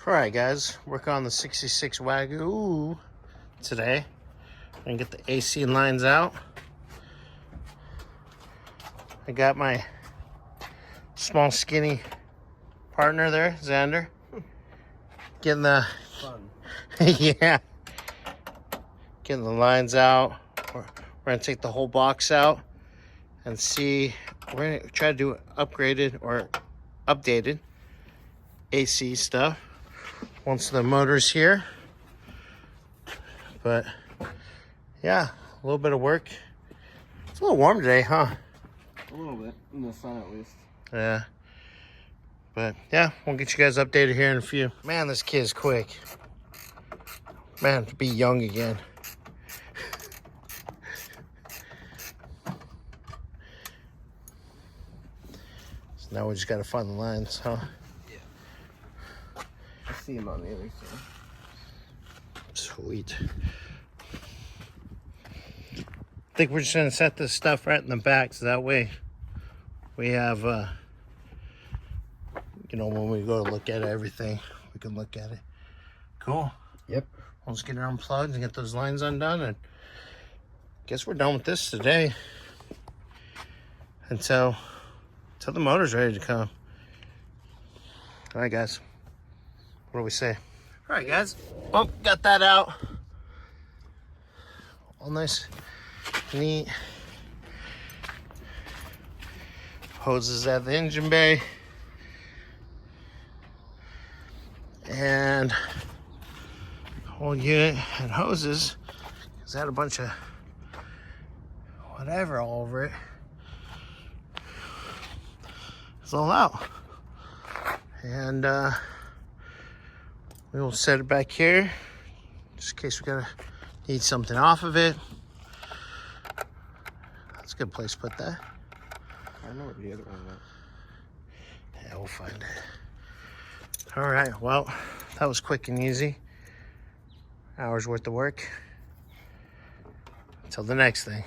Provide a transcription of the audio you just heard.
All right, guys, work on the 66 Wagon today. And get the AC lines out. I got my small, skinny partner there, Xander. Getting the Fun. yeah, getting the lines out. We're gonna take the whole box out and see. We're gonna try to do upgraded or updated AC stuff once the motor's here. But yeah, a little bit of work. It's a little warm today, huh? A little bit, in the sun at least. Yeah. But yeah, we'll get you guys updated here in a few. Man, this kid's quick. Man, to be young again. So now we just gotta find the lines, huh? Yeah. I see him on the other side. Sweet. I think we're just gonna set this stuff right in the back so that way we have, you know, when we go to look at everything, we can look at it. Cool. Yep. Let's get it unplugged and get those lines undone, and guess we're done with this today until the motor's ready to come. All right, guys. What do we say? All right, guys. Well, got that out. All nice, neat. Hoses at the engine bay. And whole unit and hoses, because I had a bunch of whatever all over it. It's all out. And we will set it back here just in case we gotta need something off of it. That's a good place to put that. I don't know where the other one went. Yeah, we'll find it. All right, well, that was quick and easy. Hours worth of work. Until the next thing.